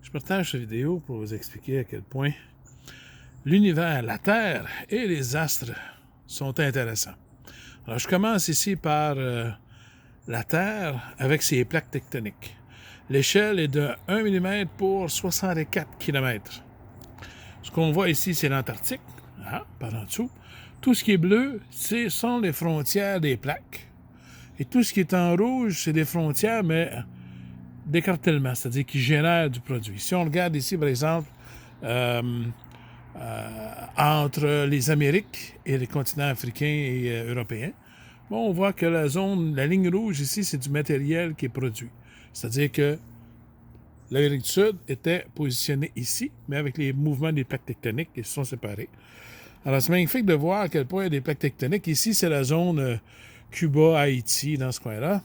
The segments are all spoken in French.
Je partage cette vidéo pour vous expliquer à quel point l'univers, la Terre et les astres sont intéressants. Alors, je commence ici par la Terre avec ses plaques tectoniques. L'échelle est de 1 mm pour 64 km. Ce qu'on voit ici, c'est l'Antarctique, par en dessous. Tout ce qui est bleu, ce sont les frontières des plaques. Et tout ce qui est en rouge, c'est des frontières, mais d'écartèlement, c'est-à-dire qui génèrent du produit. Si on regarde ici, par exemple, entre les Amériques et les continents africains et européens, bon, on voit que la ligne rouge ici, c'est du matériel qui est produit. C'est-à-dire que l'Amérique du Sud était positionnée ici, mais avec les mouvements des plaques tectoniques, ils se sont séparés. Alors, c'est magnifique de voir à quel point il y a des plaques tectoniques. Ici, c'est la zone Cuba, Haïti, dans ce coin-là.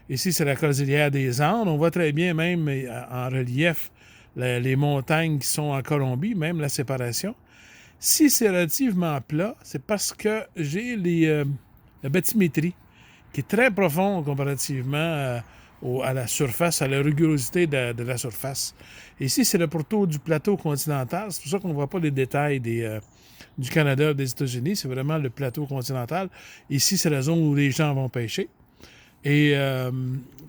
Ici, c'est la cordillère des Andes. On voit très bien, même en relief, les montagnes qui sont en Colombie, même la séparation. Si c'est relativement plat, c'est parce que j'ai la bathymétrie qui est très profonde comparativement à la surface, à la rugosité de la surface. Ici, c'est le pourtour du plateau continental. C'est pour ça qu'on ne voit pas les détails du Canada et des États-Unis. C'est vraiment le plateau continental. Ici, c'est la zone où les gens vont pêcher. Et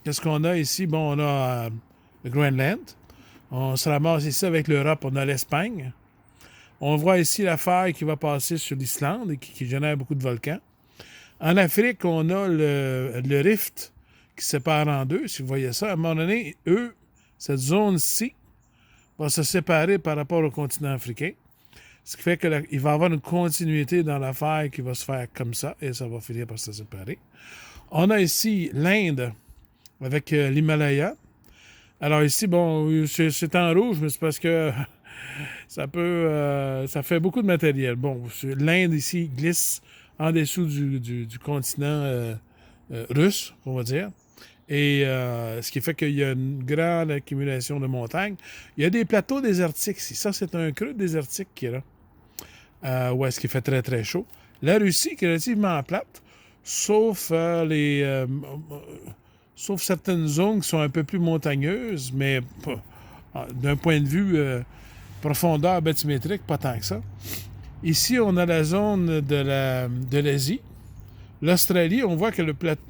qu'est-ce qu'on a ici? Bon, on a le Groenland. On se ramasse ici avec l'Europe. On a l'Espagne. On voit ici la faille qui va passer sur l'Islande et qui génère beaucoup de volcans. En Afrique, on a le rift qui se sépare en deux. Si vous voyez ça, à un moment donné, cette zone-ci va se séparer par rapport au continent africain. Ce qui fait qu'il va y avoir une continuité dans la faille qui va se faire comme ça et ça va finir par se séparer. On a ici l'Inde avec l'Himalaya. Alors ici, bon, c'est en rouge, mais c'est parce que ça fait beaucoup de matériel. Bon, l'Inde ici glisse en dessous du continent russe, on va dire. Et ce qui fait qu'il y a une grande accumulation de montagnes. Il y a des plateaux désertiques ici. Ça, c'est un creux désertique qui est là, où est-ce qu'il fait très, très chaud. La Russie, qui est relativement plate, sauf certaines zones qui sont un peu plus montagneuses, mais d'un point de vue profondeur bathymétrique, pas tant que ça. Ici, on a la zone de l'Asie. L'Australie, on voit que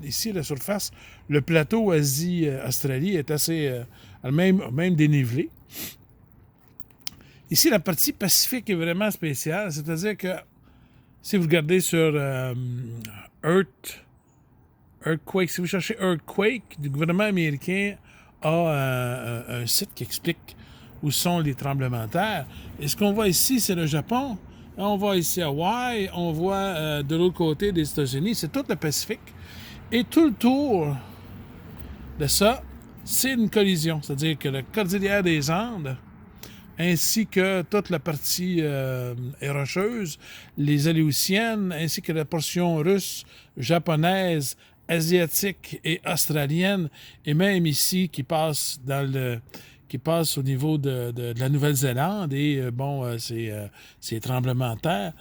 ici, la surface, le plateau Asie-Australie est assez même dénivelé. Ici, la partie Pacifique est vraiment spéciale, c'est-à-dire que si vous regardez sur Earthquake, si vous cherchez Earthquake, le gouvernement américain a un site qui explique où sont les tremblements de terre. Et ce qu'on voit ici, c'est le Japon. On voit ici Hawaï, on voit de l'autre côté des États-Unis, c'est tout le Pacifique. Et tout le tour de ça, c'est une collision. C'est-à-dire que la cordillère des Andes, ainsi que toute la partie rocheuse, les Aléoutiennes, ainsi que la portion russe, japonaise, asiatique et australienne, et même ici qui passe au niveau de la Nouvelle-Zélande et ces tremblements de terre.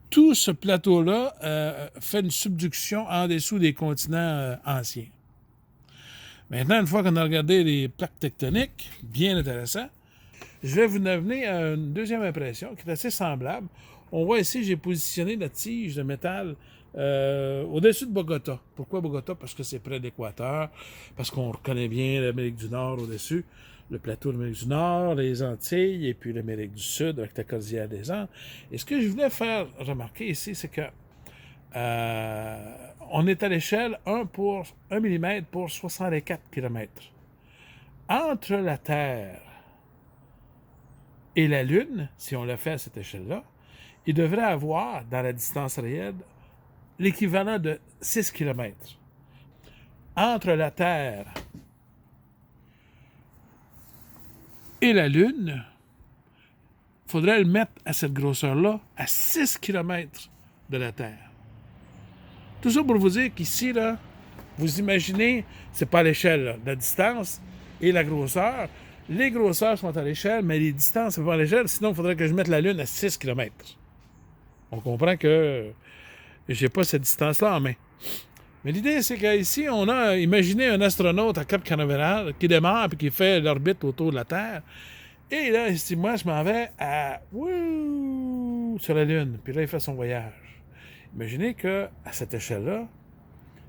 Tout ce plateau-là fait une subduction en dessous des continents anciens. Maintenant, une fois qu'on a regardé les plaques tectoniques, bien intéressant, je vais vous donner une deuxième impression qui est assez semblable. On voit ici, j'ai positionné la tige de métal au-dessus de Bogota. Pourquoi Bogota? Parce que c'est près de l'équateur, parce qu'on reconnaît bien l'Amérique du Nord au-dessus, le plateau de l'Amérique du Nord, les Antilles, et puis l'Amérique du Sud avec la cordillère des Andes. Et ce que je voulais faire remarquer ici, c'est que on est à l'échelle 1 mm pour 64 km. Entre la Terre et la Lune, si on le fait à cette échelle-là, il devrait avoir, dans la distance réelle, l'équivalent de 6 km. Entre la Terre et la Lune, il faudrait le mettre à cette grosseur-là, à 6 km de la Terre. Tout ça pour vous dire qu'ici, là, vous imaginez, c'est pas à l'échelle, la distance et la grosseur. Les grosseurs sont à l'échelle, mais les distances ne sont pas à l'échelle, sinon il faudrait que je mette la Lune à 6 km. On comprend que j'ai pas cette distance-là en main. Mais l'idée, c'est qu'ici, on a imaginé un astronaute à Cap Canaveral qui démarre et qui fait l'orbite autour de la Terre. Et là, il se dit, moi, je m'en vais sur la Lune. Puis là, il fait son voyage. Imaginez qu'à cette échelle-là,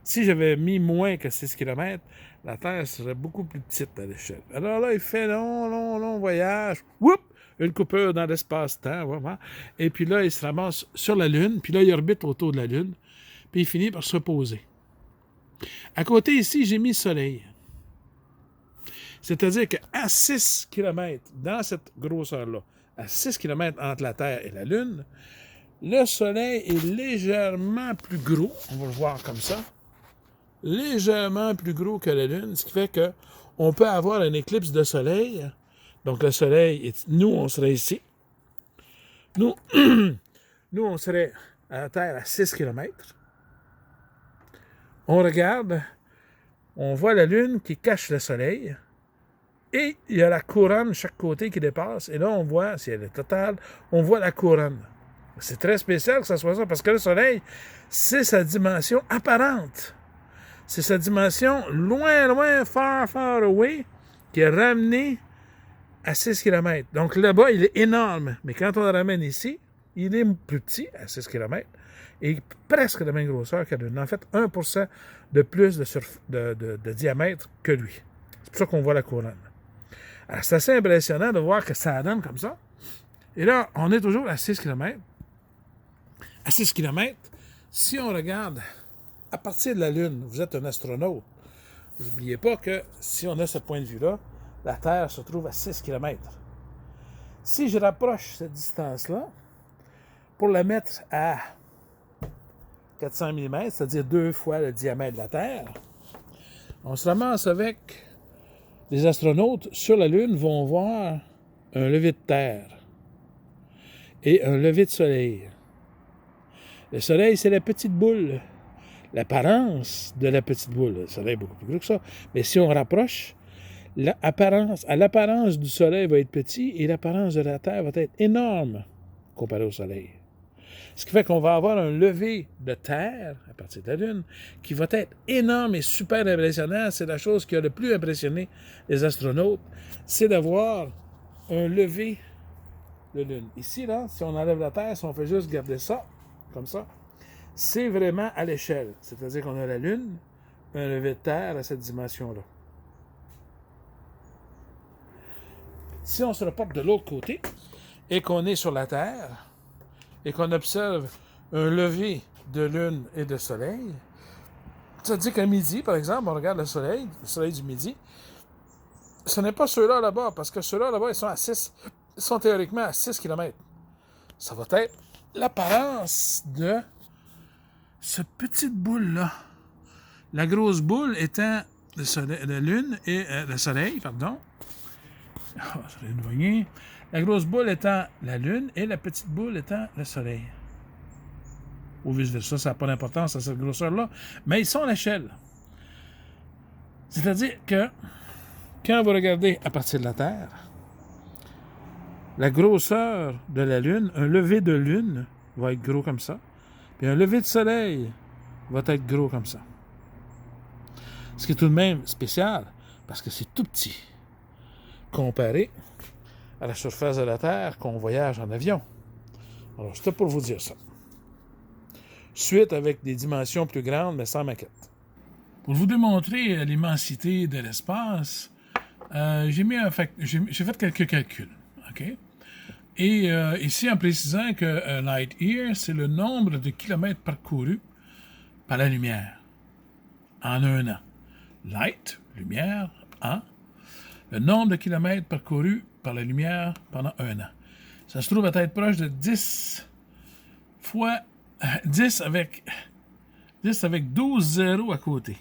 si j'avais mis moins que 6 km, la Terre serait beaucoup plus petite à l'échelle. Alors là, il fait long voyage. Whoop! Une coupure dans l'espace-temps, vraiment. Et puis là, il se ramasse sur la Lune. Puis là, il orbite autour de la Lune. Puis il finit par se reposer. À côté, ici, j'ai mis le Soleil. C'est-à-dire qu'à 6 km, dans cette grosseur-là, à 6 km entre la Terre et la Lune, le Soleil est légèrement plus gros, on va le voir comme ça, légèrement plus gros que la Lune, ce qui fait qu'on peut avoir une éclipse de Soleil. Donc le Soleil, nous, on serait ici. Nous, on serait à la Terre à 6 km. On regarde, on voit la Lune qui cache le Soleil, et il y a la couronne de chaque côté qui dépasse, et là on voit, si elle est totale, on voit la couronne. C'est très spécial que ça soit ça, parce que le Soleil, c'est sa dimension apparente. C'est sa dimension loin, far away, qui est ramenée à 6 km. Donc là-bas, il est énorme, mais quand on le ramène ici, il est plus petit, à 6 km, et presque de même grosseur que la Lune. En fait, 1% de plus de diamètre que lui. C'est pour ça qu'on voit la couronne. Alors, c'est assez impressionnant de voir que ça donne comme ça. Et là, on est toujours à 6 km. À 6 km, si on regarde à partir de la Lune, vous êtes un astronaute, n'oubliez pas que si on a ce point de vue-là, la Terre se trouve à 6 km. Si je rapproche cette distance-là, pour la mettre à 400 mm, c'est-à-dire 2 fois le diamètre de la Terre, on se ramasse avec les astronautes sur la Lune vont voir un lever de Terre et un lever de Soleil. Le Soleil, c'est la petite boule, l'apparence de la petite boule. Le Soleil est beaucoup plus gros que ça. Mais si on rapproche, l'apparence du Soleil va être petit et l'apparence de la Terre va être énorme comparée au Soleil. Ce qui fait qu'on va avoir un lever de Terre, à partir de la Lune, qui va être énorme et super impressionnant. C'est la chose qui a le plus impressionné les astronautes, c'est d'avoir un lever de Lune. Ici, là, si on enlève la Terre, si on fait juste garder ça, comme ça, c'est vraiment à l'échelle. C'est-à-dire qu'on a la Lune, un lever de Terre à cette dimension-là. Si on se reporte de l'autre côté et qu'on est sur la Terre, et qu'on observe un lever de lune et de soleil, ça dit qu'à midi, par exemple, on regarde le soleil du midi, ce n'est pas ceux-là là-bas, parce que ceux-là là-bas, ils sont théoriquement à 6 km. Ça va être l'apparence de cette petite boule-là. La grosse boule étant la lune et le soleil, pardon. La grosse boule étant la Lune et la petite boule étant le Soleil. Ou vice-versa, ça n'a pas d'importance à cette grosseur-là, mais ils sont à l'échelle. C'est-à-dire que quand vous regardez à partir de la Terre, la grosseur de la Lune, un lever de Lune va être gros comme ça, puis un lever de Soleil va être gros comme ça. Ce qui est tout de même spécial, parce que c'est tout petit, comparé à la surface de la Terre qu'on voyage en avion. Alors, c'était pour vous dire ça. Suite avec des dimensions plus grandes, mais sans maquette. Pour vous démontrer l'immensité de l'espace, j'ai fait quelques calculs. OK? Et ici, en précisant que light year, c'est le nombre de kilomètres parcourus par la lumière en un an. Light, lumière, an. Le nombre de kilomètres parcourus par la lumière pendant un an. Ça se trouve à être proche de 10 avec 12 zéros à côté.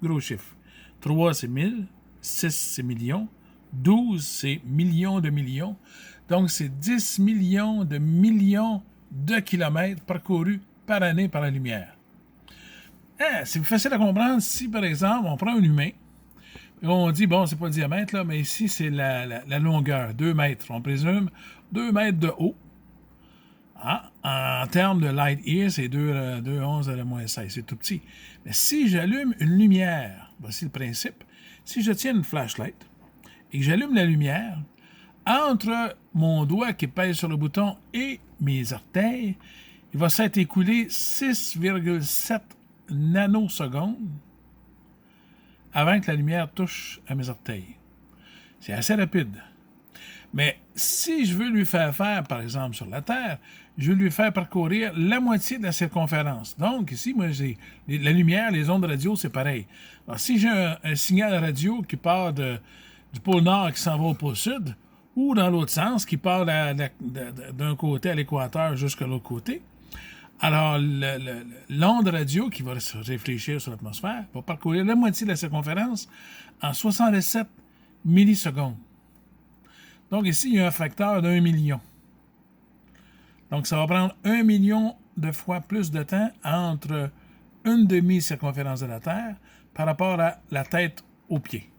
Gros chiffre. 3, c'est 1000. 6, c'est millions. 12, c'est millions de millions. Donc, c'est 10 millions de kilomètres parcourus par année par la lumière. C'est facile à comprendre si, par exemple, on prend un humain, et on dit, bon, c'est pas le diamètre, là, mais ici, c'est la longueur, 2 mètres. On présume 2 mètres de haut. En termes de light year, c'est 2,11 à la moins 16. C'est tout petit. Mais si j'allume une lumière, voici le principe. Si je tiens une flashlight et que j'allume la lumière, entre mon doigt qui pèse sur le bouton et mes orteils, il va s'être écoulé 6,7 nanosecondes avant que la lumière touche à mes orteils. C'est assez rapide. Mais si je veux lui faire faire, par exemple, sur la Terre, je veux lui faire parcourir la moitié de la circonférence. Donc, ici, moi, j'ai la lumière, les ondes radio, c'est pareil. Alors, si j'ai un signal radio qui part du pôle Nord qui s'en va au pôle Sud, ou dans l'autre sens, qui part d'un côté à l'équateur jusqu'à l'autre côté, alors l'onde radio qui va se réfléchir sur l'atmosphère va parcourir la moitié de la circonférence en 67 millisecondes. Donc ici, il y a un facteur d'1 million. Donc ça va prendre 1 million de fois plus de temps entre une demi-circonférence de la Terre par rapport à la tête aux pieds.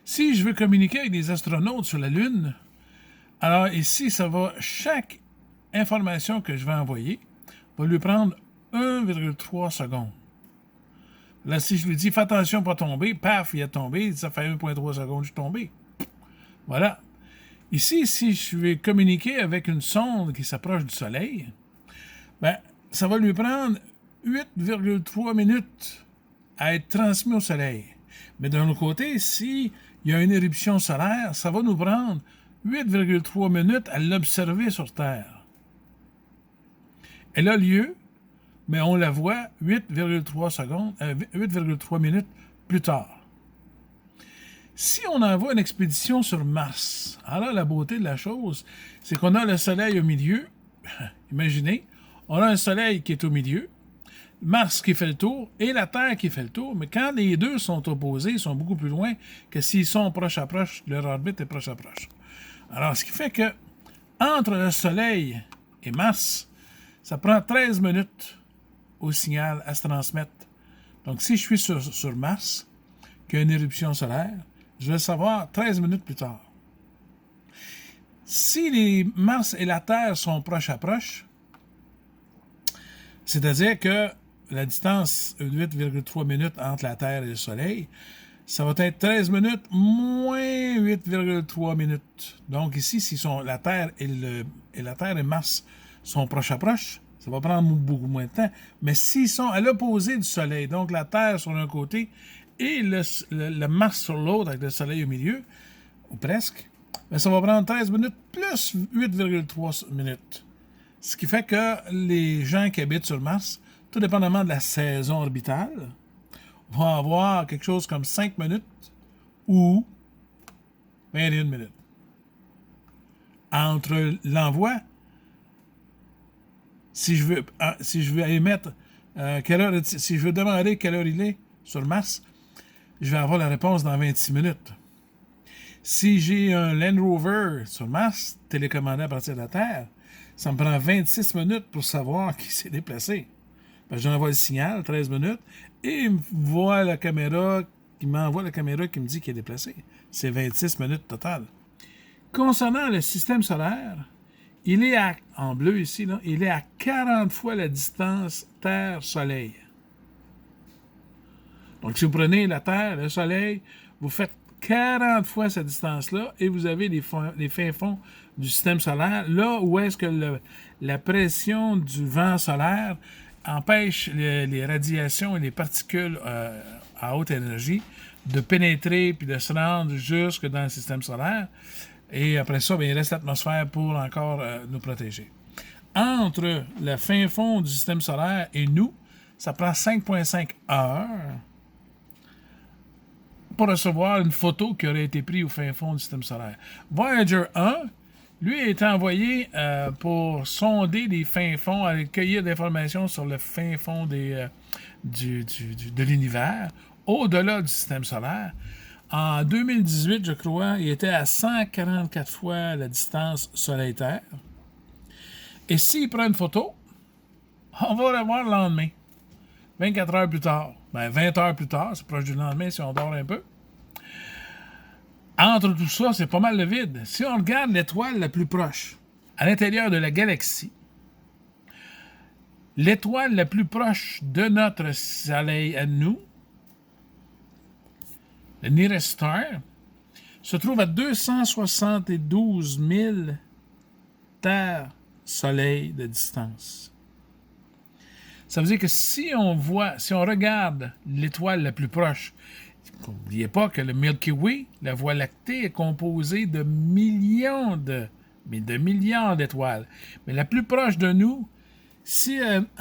Si je veux communiquer avec des astronautes sur la Lune, alors ici, chaque information que je vais envoyer va lui prendre 1,3 secondes. Là, si je lui dis « Fais attention, pas tomber », paf, il a tombé, ça fait 1,3 secondes, je suis tombé. Voilà. Ici, si je vais communiquer avec une sonde qui s'approche du Soleil, ça va lui prendre 8,3 minutes à être transmis au Soleil. Mais d'un autre côté, s'il y a une éruption solaire, ça va nous prendre 8,3 minutes à l'observer sur Terre. Elle a lieu, mais on la voit 8,3 minutes plus tard. Si on envoie une expédition sur Mars, alors la beauté de la chose, c'est qu'on a le Soleil au milieu. Imaginez, on a un Soleil qui est au milieu, Mars qui fait le tour et la Terre qui fait le tour, mais quand les deux sont opposés, ils sont beaucoup plus loin que s'ils sont proche à proche, leur orbite est proche à proche. Alors, ce qui fait que entre le Soleil et Mars, ça prend 13 minutes au signal à se transmettre. Donc, si je suis sur Mars, qu'il y a une éruption solaire, je vais le savoir 13 minutes plus tard. Si les Mars et la Terre sont proche à proche, c'est-à-dire que la distance de 8,3 minutes entre la Terre et le Soleil, ça va être 13 minutes moins 8,3 minutes. Donc ici, si la Terre et Mars sont proche à proche, ça va prendre beaucoup moins de temps. Mais s'ils sont à l'opposé du Soleil, donc la Terre sur un côté et le Mars sur l'autre avec le Soleil au milieu, ou presque, ça va prendre 13 minutes plus 8,3 minutes. Ce qui fait que les gens qui habitent sur Mars, tout dépendamment de la saison orbitale, vont avoir quelque chose comme 5 minutes ou 21 minutes. Entre l'envoi, si je veux émettre si je veux demander quelle heure il est sur Mars, je vais avoir la réponse dans 26 minutes. Si j'ai un Land Rover sur Mars, télécommandé à partir de la Terre, ça me prend 26 minutes pour savoir qui s'est déplacé. J'envoie le signal, 13 minutes, et il m'envoie la caméra qui me dit qu'il est déplacé. C'est 26 minutes total. Concernant le système solaire, il est en bleu ici, là, il est à 40 fois la distance Terre-Soleil. Donc, si vous prenez la Terre, le Soleil, vous faites 40 fois cette distance-là et vous avez les fins fonds du système solaire, là où est-ce que la pression du vent solaire empêche les radiations et les particules à haute énergie de pénétrer puis de se rendre jusque dans le système solaire. Et après ça, il reste l'atmosphère pour encore nous protéger. Entre le fin fond du système solaire et nous, ça prend 5,5 heures pour recevoir une photo qui aurait été prise au fin fond du système solaire. Voyager 1, lui, a été envoyé pour sonder les fins fonds, aller cueillir des informations sur le fin fond de l'univers, au-delà du système solaire. En 2018, je crois, il était à 144 fois la distance Soleil-Terre. Et s'il prend une photo, on va la voir le lendemain. 24 heures plus tard. 20 heures plus tard, c'est proche du lendemain si on dort un peu. Entre tout ça, c'est pas mal le vide. Si on regarde l'étoile la plus proche, à l'intérieur de la galaxie, L'étoile la plus proche de notre Soleil à nous, le nearest star, se trouve à 272 000 Terre-Soleil de distance. Ça veut dire que si on regarde l'étoile la plus proche, n'oubliez pas que le Milky Way, la Voie lactée, est composée de milliards d'étoiles. Mais la plus proche de nous, si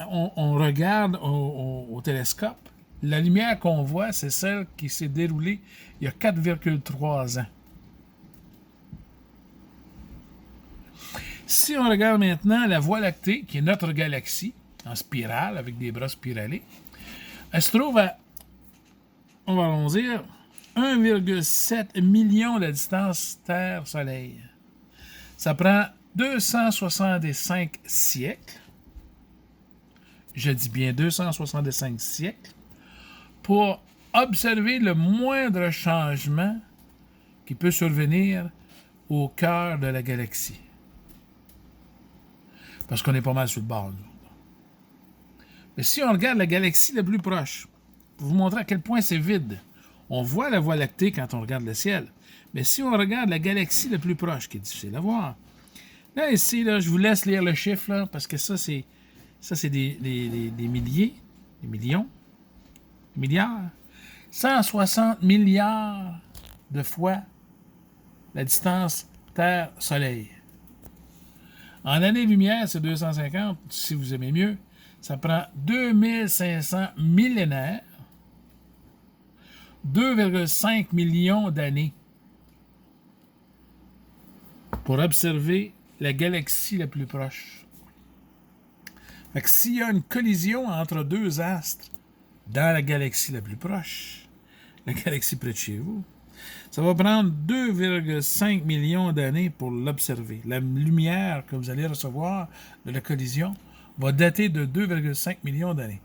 on regarde au télescope, la lumière qu'on voit, c'est celle qui s'est déroulée il y a 4,3 ans. Si on regarde maintenant la Voie lactée, qui est notre galaxie, en spirale, avec des bras spiralés, elle se trouve à, on va dire, 1,7 million de distance Terre-Soleil. Ça prend 265 siècles, je dis bien 265 siècles, pour observer le moindre changement qui peut survenir au cœur de la galaxie. Parce qu'on est pas mal sur le bord, nous. Mais si on regarde la galaxie la plus proche, pour vous montrer à quel point c'est vide, on voit la Voie lactée quand on regarde le ciel. Mais si on regarde la galaxie la plus proche, qui est difficile à voir, là, ici, là, je vous laisse lire le chiffre, là, parce que ça, c'est des milliers, des millions, des milliards. 160 milliards de fois la distance Terre-Soleil. En années-lumière, c'est 250, si vous aimez mieux. Ça prend 2500 millénaires, 2,5 millions d'années pour observer la galaxie la plus proche. Fait que s'il y a une collision entre deux astres dans la galaxie la plus proche, la galaxie près de chez vous, ça va prendre 2,5 millions d'années pour l'observer. La lumière que vous allez recevoir de la collision va dater de 2,5 millions d'années.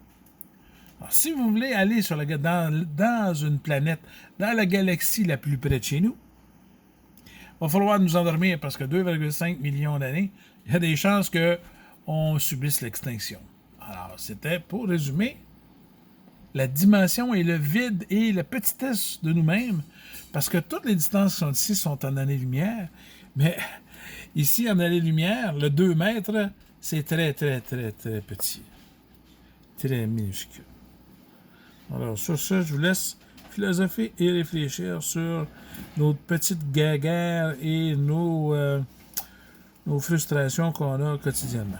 Alors, si vous voulez aller dans une planète, dans la galaxie la plus près de chez nous, il va falloir nous endormir parce que 2,5 millions d'années, il y a des chances qu'on subisse l'extinction. Alors, c'était, pour résumer, la dimension et le vide et la petitesse de nous-mêmes, parce que toutes les distances qui sont ici sont en années-lumière, mais ici, en années-lumière, le 2 mètres, c'est très, très, très, très petit. Très minuscule. Alors, sur ça, je vous laisse philosopher et réfléchir sur nos petites guerres et nos frustrations qu'on a quotidiennement.